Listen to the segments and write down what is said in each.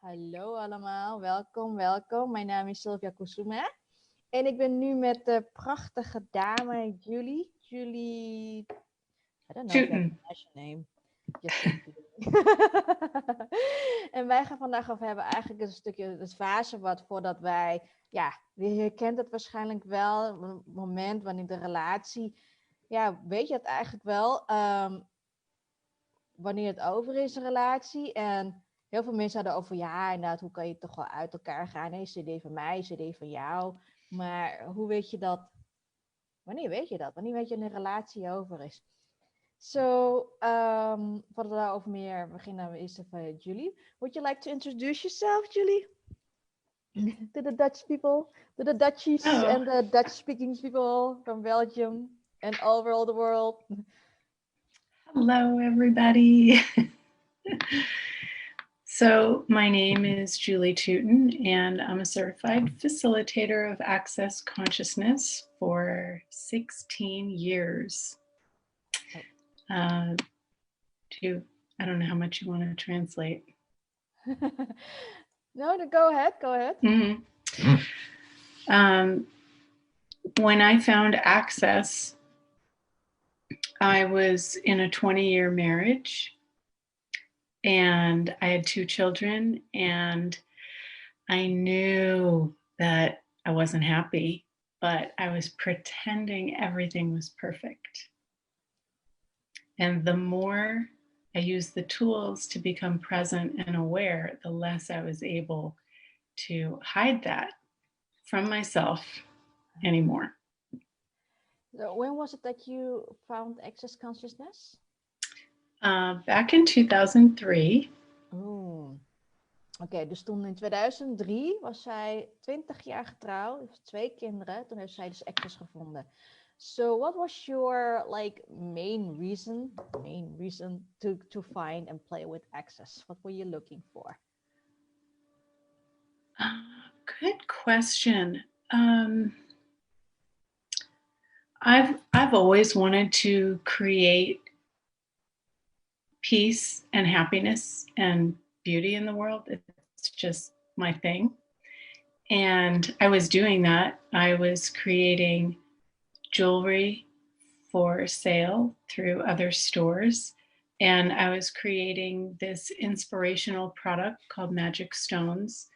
Hallo allemaal, welkom, welkom. Mijn naam is Sylvia Kusuma en ik ben nu met de prachtige dame Julie. Julie, I don't know if you have Tuton. a nice name. Just say Julie. En wij gaan vandaag over hebben eigenlijk een stukje het fase wat voordat wij, ja, je herkent het waarschijnlijk wel, het moment wanneer de relatie, ja, weet je het eigenlijk wel, wanneer het over is, een relatie. En heel veel mensen hadden over, ja, inderdaad, hoe kan je toch wel uit elkaar gaan? Nee, CD van mij, CD van jou. Maar hoe weet je dat? Wanneer weet je dat? Wanneer weet je dat een relatie over is? Voordat we daarover meer beginnen, we eerst even Julie. Would you like to introduce yourself, Julie? To the Dutch people, to the Dutchies and the Dutch-speaking people from Belgium and all over the world. Hello, everybody. So my name is Julie Tuton, and I'm a certified facilitator of Access Consciousness for 16 years. I don't know how much you want to translate. No, go ahead. Mm-hmm. When I found Access, I was in a 20-year marriage, and I had 2 children, and I knew that I wasn't happy, but I was pretending everything was perfect. And the more I used the tools to become present and aware, the less I was able to hide that from myself anymore. So when was it that you found Access Consciousness? Back in 2003. Oké, dus toen in 2003 was zij 20 jaar getrouwd, heeft 2 kinderen. Toen heeft zij dus Access gevonden. So what was your main reason to find and play with Access? What were you looking for? Good question. I've always wanted to create peace and happiness and beauty in the world. It's just my thing. And I was doing that. I was creating jewelry for sale through other stores. And I was creating this inspirational product called Magic Stones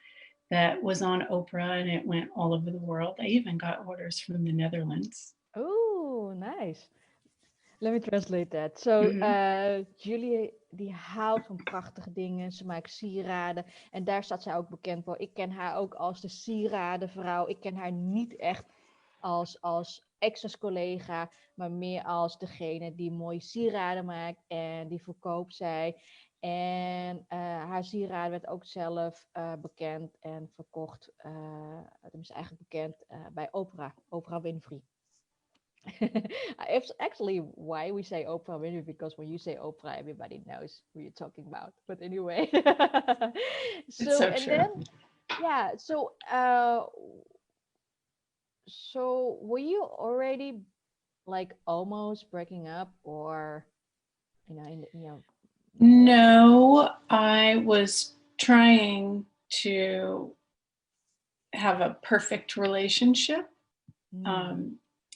that was on Oprah, and it went all over the world. I even got orders from the Netherlands. Oh, nice. Let me translate that. So, Julie die houdt van prachtige dingen. Ze maakt sieraden. En daar staat zij ook bekend voor. Ik ken haar ook als de sieradenvrouw. Ik ken haar niet echt als Access-collega, maar meer als degene die mooie sieraden maakt. En die verkoopt zij. En haar sieraden werd ook zelf bekend en verkocht. Het is eigenlijk bekend bij Oprah Winfrey. It's actually why we say Oprah Winfrey, because when you say Oprah, everybody knows who you're talking about. But anyway, so true. Then, yeah. So were you already almost breaking up, or No, I was trying to have a perfect relationship.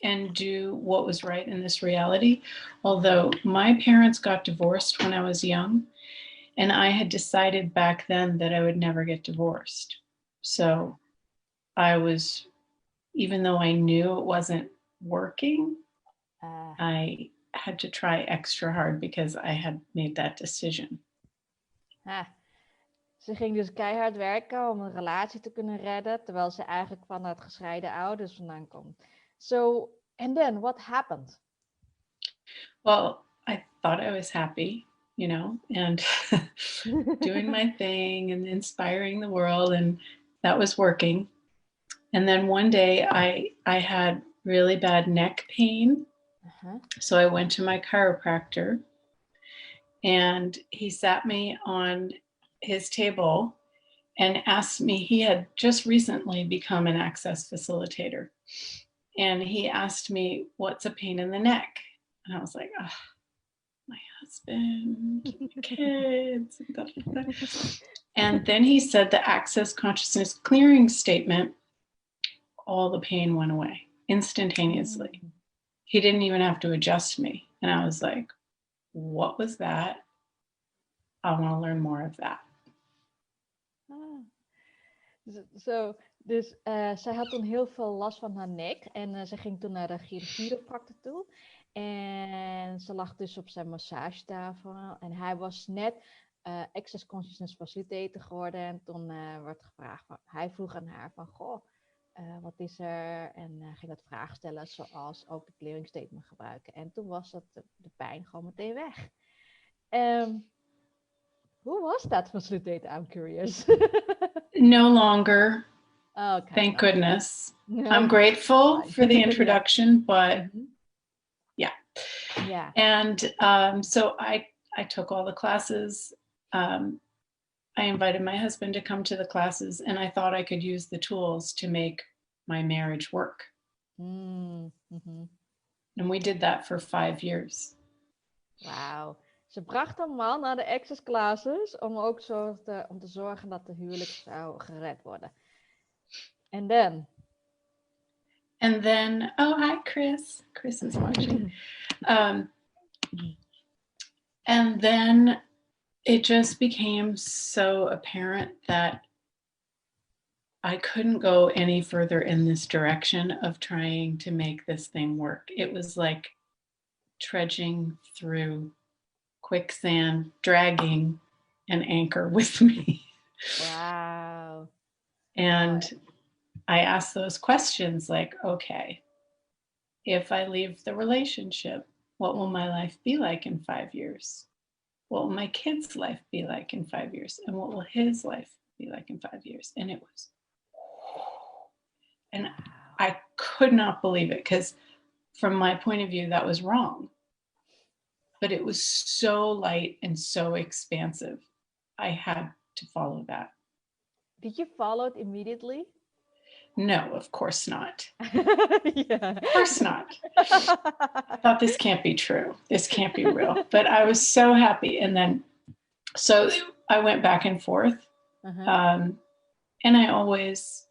And do what was right in this reality. Although my parents got divorced when I was young, and I had decided back then that I would never get divorced. So I was, even though I knew it wasn't working, I had to try extra hard because I had made that decision. Ze ging dus keihard werken om een relatie te kunnen redden, terwijl ze eigenlijk vanuit gescheiden ouders vandaan komt. So, and then what happened? Well, I thought I was happy, and doing my thing and inspiring the world, and that was working. And then one day I had really bad neck pain. So I went to my chiropractor, and he sat me on his table and asked me, he had just recently become an Access facilitator. And he asked me, what's a pain in the neck? And I was like, oh, my husband, my kids. And then he said the access consciousness clearing statement, all the pain went away instantaneously. He didn't even have to adjust me. And I was like, what was that? I want to learn more of that. Dus zij had toen heel veel last van haar nek. En ze ging toen naar de chiropractor toe. En ze lag dus op zijn massagetafel. En hij was net Access Consciousness Facilitator geworden. En toen werd gevraagd, hij vroeg aan haar van, goh, wat is er? En ging wat vragen stellen, zoals ook de clearing statement gebruiken. En toen was dat de pijn gewoon meteen weg. Hoe was dat facilitator? I'm curious. No longer. Okay, thank goodness. No, I'm grateful for the introduction, but yeah. And so I took all the classes. I invited my husband to come to the classes, and I thought I could use the tools to make my marriage work. And we did that for 5 years. Wow. Ze bracht een man naar de access classes om ook om te zorgen dat de huwelijk zou gered worden. And then, oh, hi, Chris. Chris is watching. And then it just became so apparent that I couldn't go any further in this direction of trying to make this thing work. It was like trudging through quicksand, dragging an anchor with me. Wow. And I asked those questions like, okay, if I leave the relationship, what will my life be like in 5 years? What will my kid's life be like in 5 years? And what will his life be like in 5 years? And it was, and I could not believe it, because from my point of view, that was wrong. But it was so light and so expansive. I had to follow that. Did you follow it immediately? No, of course not. Yeah. Of course not. I thought, this can't be true. This can't be real. But I was so happy. And then, so I went back and forth. And I always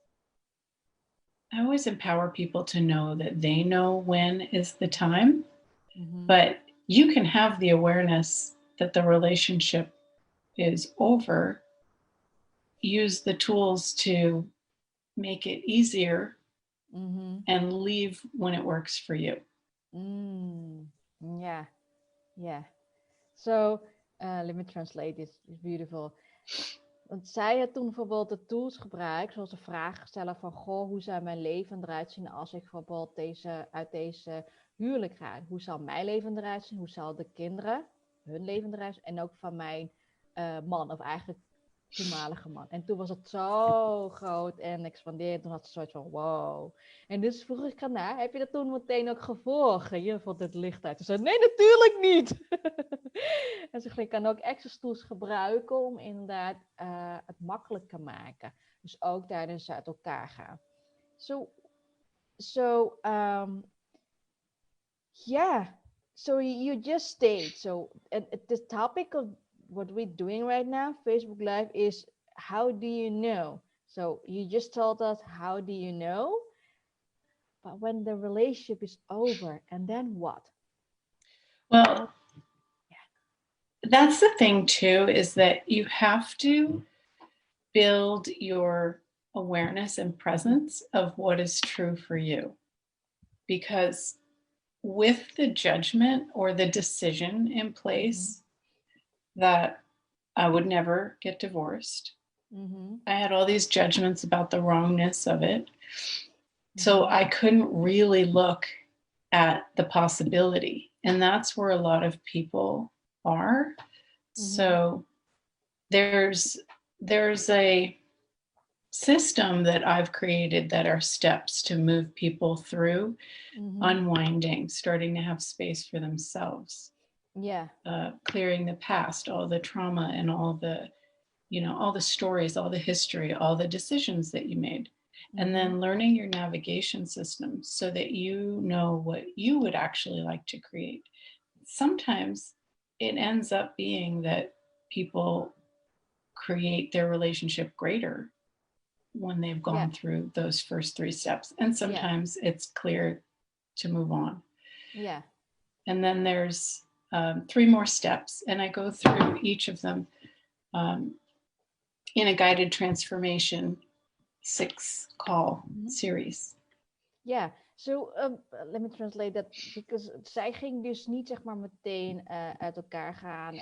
empower people to know that they know when is the time. But you can have the awareness that the relationship is over. Use the tools to make it easier and leave when it works for you. Yeah. So, let me translate this. It's beautiful. Want zij had toen bijvoorbeeld de tools gebruikt, zoals de vragen stellen van, goh, hoe zou mijn leven eruit zien als ik bijvoorbeeld uit deze huwelijk ga? Hoe zal mijn leven eruit zien? Hoe zal de kinderen, hun leven eruit zien? En ook van mijn man, of eigenlijk toenmalige man. En toen was het zo groot en expandeerd. Toen had ze zoiets van, wow. En dus vroeg ik aan haar, heb je dat toen meteen ook gevolgd? Je vond het licht uit. Ze zei, nee, natuurlijk niet. En ze zei, ik kan ook access tools gebruiken om inderdaad het makkelijk te maken. Dus ook tijdens uit elkaar gaan. So you just stayed. So the topic of what we're doing right now, Facebook Live, is how do you know? So you just told us, how do you know? But when the relationship is over, and then what? Well, that's the thing too, is that you have to build your awareness and presence of what is true for you. Because with the judgment or the decision in place that I would never get divorced, I had all these judgments about the wrongness of it. So I couldn't really look at the possibility. And that's where a lot of people are. So there's a system that I've created that are steps to move people through unwinding, starting to have space for themselves. Clearing the past, all the trauma and all the, all the stories, all the history, all the decisions that you made. And then learning your navigation system so that you know what you would actually like to create. Sometimes it ends up being that people create their relationship greater when they've gone through those first 3 steps. And sometimes it's clear to move on. Yeah. And then there's 3 more steps, and I go through each of them in a guided transformation 6 call series. Yeah, so let me translate that, because zij ging dus niet zeg maar meteen uit elkaar gaan,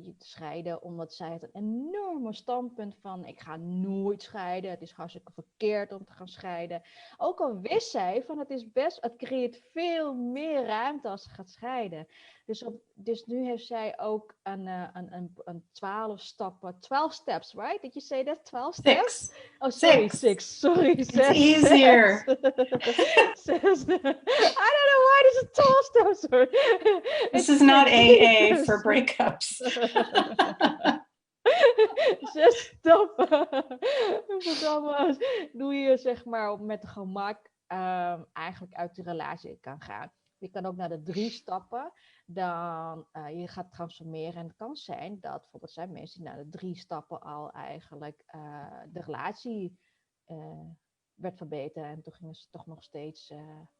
je te scheiden, omdat zij het een enorme standpunt van ik ga nooit scheiden, het is hartstikke verkeerd om te gaan scheiden. Ook al wist zij van het creëert veel meer ruimte als ze gaat scheiden. Dus nu heeft zij ook een 12 stappen, 12 steps, right? Did you say that? 12 steps? 6. Oh, sorry, 6. Sorry, 6. It's easier. I don't know why this is 12 steps. This is not AA for breakups. 6 stappen. Doe je zeg maar met gemak eigenlijk uit de relatie kan gaan. Je kan ook naar de 3 stappen. Dan je gaat transformeren. En het kan zijn dat bijvoorbeeld zijn mensen die na de 3 stappen al eigenlijk de relatie werd verbeterd. En toen gingen ze toch nog steeds in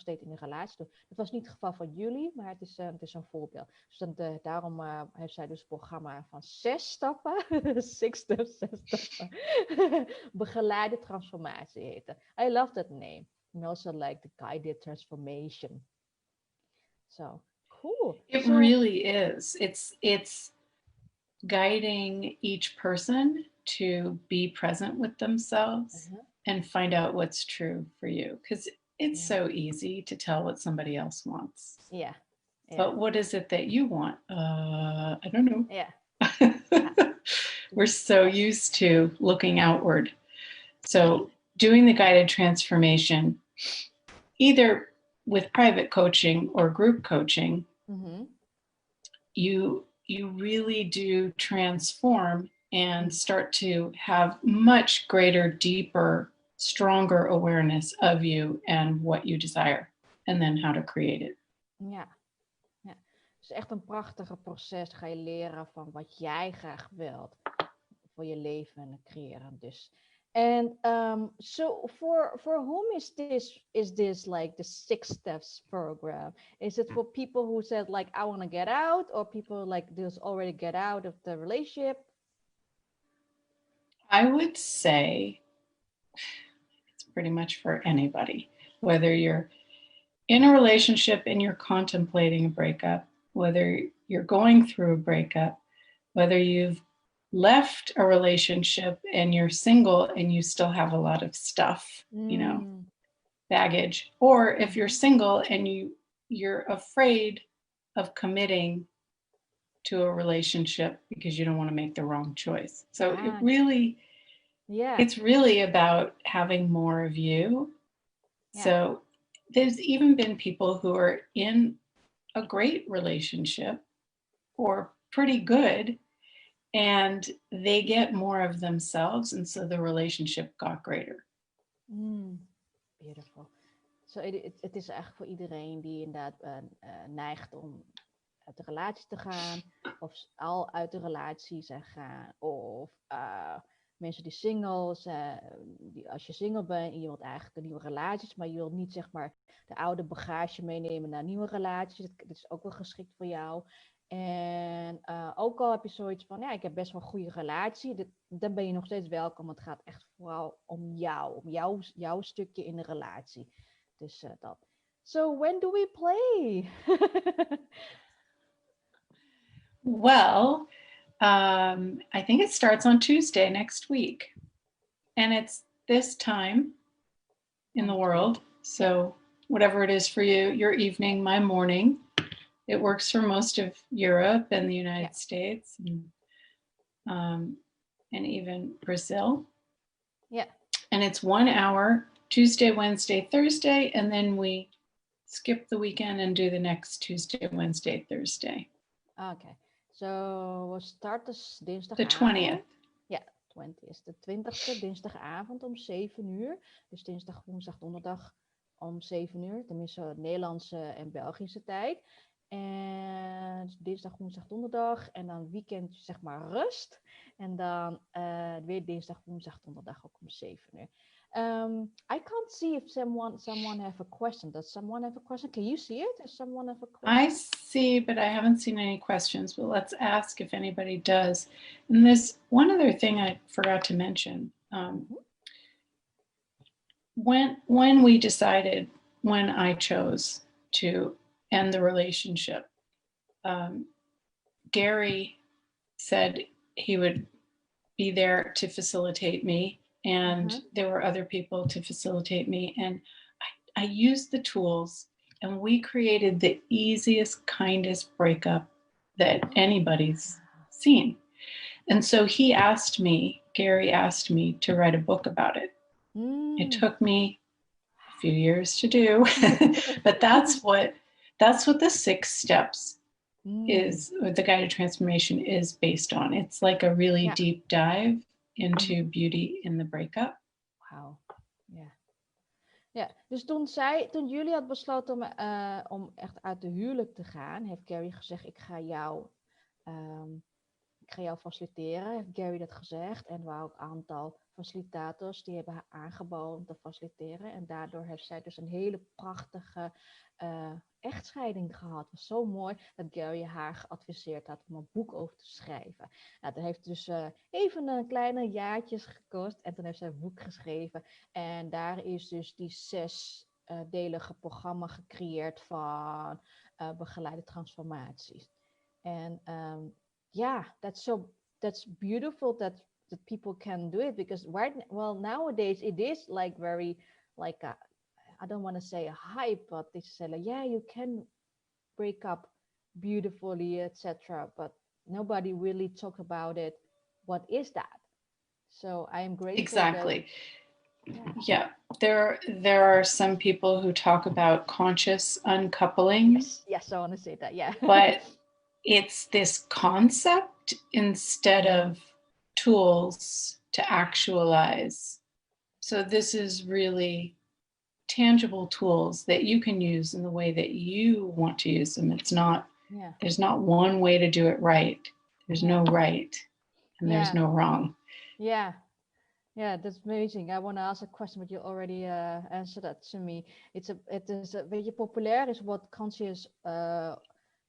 de relatie doen. Dat was niet het geval van jullie, maar het is een voorbeeld. Dus daarom heeft zij dus een programma van 6 stappen. 6 steps, 6 stappen. Begeleide transformatie heet het. I love that name. And also like the guided transformation. So cool. It really is. It's guiding each person to be present with themselves and find out what's true for you. Because it's so easy to tell what somebody else wants. Yeah. But what is it that you want? I don't know. Yeah. We're so used to looking outward. So doing the guided transformation, either with private coaching or group coaching, you really do transform and start to have much greater, deeper, stronger awareness of you and what you desire, and then how to create it. Ja. Het is echt een prachtige proces. Ga je leren van wat jij graag wilt voor je leven en creëren. Dus. And so for whom is this like the 6 steps program? Is it for people who said like I want to get out, or people like this already get out of the relationship? I would say it's pretty much for anybody, whether you're in a relationship and you're contemplating a breakup, whether you're going through a breakup, whether you've left a relationship and you're single and you still have a lot of stuff, baggage, or if you're single and you're afraid of committing to a relationship because you don't want to make the wrong choice. So it's really about having more of you. Yeah. So there's even been people who are in a great relationship or pretty good, and they get more of themselves, and so the relationship got greater. Beautiful. So het is eigenlijk voor iedereen die inderdaad neigt om uit de relatie te gaan, of al uit de relatie zijn gaan, of mensen die single zijn, als je single bent en je wilt eigenlijk een nieuwe relaties, maar je wilt niet zeg maar de oude bagage meenemen naar nieuwe relaties. Dat is ook wel geschikt voor jou. En ook al heb je zoiets van, ja, ik heb best wel een goede relatie, dan ben je nog steeds welkom. Het gaat echt vooral om jouw stukje in de relatie. Dus dat. So when do we play? Well, I think it starts on Tuesday next week. And it's this time in the world. So whatever it is for you, your evening, my morning. It works for most of Europe and the United States and even Brazil. Yeah. And it's 1 hour, Tuesday, Wednesday, Thursday, and then we skip the weekend and do the next Tuesday, Wednesday, Thursday. Okay. So we'll start this dinsdagavond. The 20th. Ja, 20 is de 20e, dinsdagavond om 7 uur. Dus dinsdag, woensdag, donderdag om 7 uur. Tenminste Nederlandse en Belgische tijd. En dinsdag, woensdag, donderdag. En dan weekend, zeg maar, rust. En dan weer dinsdag, woensdag, donderdag ook om 7 uur. I can't see if someone have a question. Does someone have a question? Can you see it? Does someone have a question? I see, but I haven't seen any questions. But let's ask if anybody does. And there's one other thing I forgot to mention. When we decided, when I chose to end the relationship, Gary said he would be there to facilitate me, and there were other people to facilitate me, and I used the tools, and we created the easiest, kindest breakup that anybody's seen. And so Gary asked me to write a book about it. It took me a few years to do, but that's what the 6 steps is, or the guided transformation is based on. It's like a really deep dive into beauty in the breakup. Wauw, ja. Ja, dus toen jullie had besloten om echt uit de huwelijk te gaan, heeft Gary gezegd, ik ga jou faciliteren, heeft Gary dat gezegd. En er waren ook een aantal facilitators die hebben haar aangeboden om te faciliteren. En daardoor heeft zij dus een hele prachtige echtscheiding gehad. Het was zo mooi dat Gary haar geadviseerd had om een boek over te schrijven. Nou, dat heeft dus even een kleine jaartjes gekost. En toen heeft zij een boek geschreven. En daar is dus die 6-delige programma gecreëerd van begeleide transformaties. En that's beautiful that people can do it, because nowadays it is like very like I don't want to say a hype, but they say like, yeah, you can break up beautifully, etc. But nobody really talk about it. What is that? So I am grateful. Exactly. Yeah. There are some people who talk about conscious uncoupling. Yes, I want to say that. Yeah. But it's this concept instead of tools to actualize. So this is really tangible tools that you can use in the way that you want to use them. It's not, there's not one way to do it right. There's no right and there's no wrong. Yeah, that's amazing. I want to ask a question, but you already answered that to me. Het is een beetje populair, is wat conscious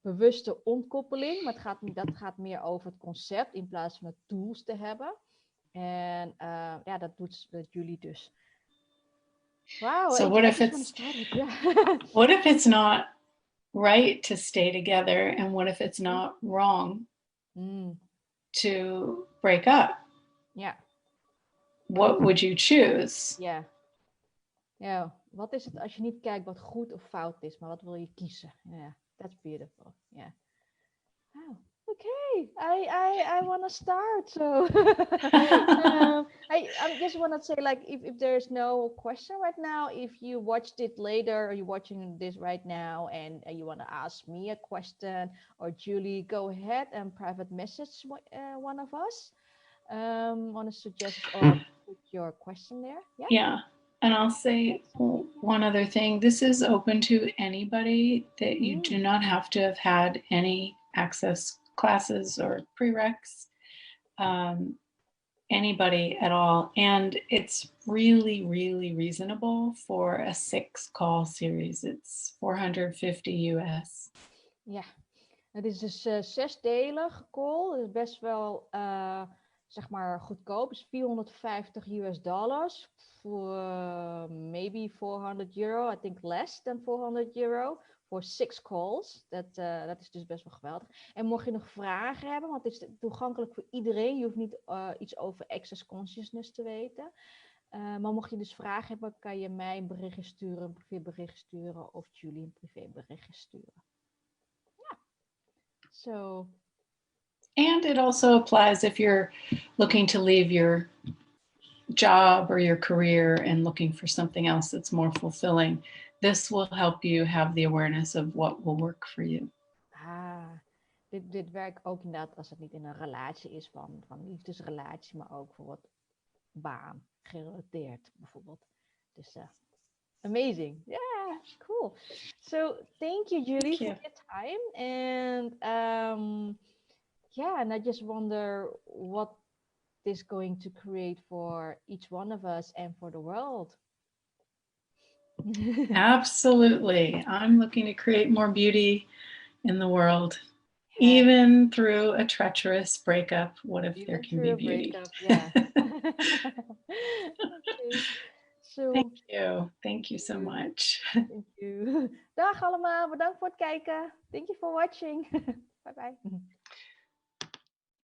bewuste ontkoppeling, maar dat gaat meer over het concept in plaats van de tools te hebben. En dat doet jullie dus. Wow. So what if it's not right to stay together, and what if it's not wrong to break up? Yeah. What would you choose? Ja. Wat is het als je niet kijkt wat goed of fout is, maar wat wil je kiezen? Ja. That's beautiful. Yeah. Wow. Okay. I want to start. So I just want to say, like, if there's no question right now, if you watched it later or you're watching this right now and you want to ask me a question or Julie, go ahead and private message one of us. Want to suggest or put your question there? Yeah. And I'll say one other thing. This is open to anybody, that you do not have to have had any access classes or prereqs, anybody at all. And it's really, really reasonable for a 6-call series. It's $450 US. Ja, het is dus 6-delig call. Het is best wel zeg maar goedkoop. Het is $450 for maybe €400. I think less than €400 voor 6 calls. Dat is dus best wel geweldig. En mocht je nog vragen hebben, want het is toegankelijk voor iedereen. Je hoeft niet iets over access consciousness te weten. Maar mocht je dus vragen hebben, kan je mij een berichtje sturen, een privébericht sturen, of Julie een privéberichtje sturen. Ja. So. And it also applies if you're looking to leave your job or your career and looking for something else that's more fulfilling. This will help you have the awareness of what will work for you. Dit werkt ook inderdaad als het niet in een relatie is, van liefdesrelatie, maar ook voor wat baan gerelateerd bijvoorbeeld. Dus Amazing. Yeah, cool. So thank you, Julie, Thank for you. your time. And yeah, and I just wonder what this going to create for each one of us and for the world. Absolutely. I'm looking to create more beauty in the world, Yeah, even through a treacherous breakup. What if there even can through be a beauty? breakup. Yeah. Okay. Thank So, you. Thank you thank so you. much. Thank you. Dag allemaal. Bedankt voor het kijken. Thank you for watching. Bye bye.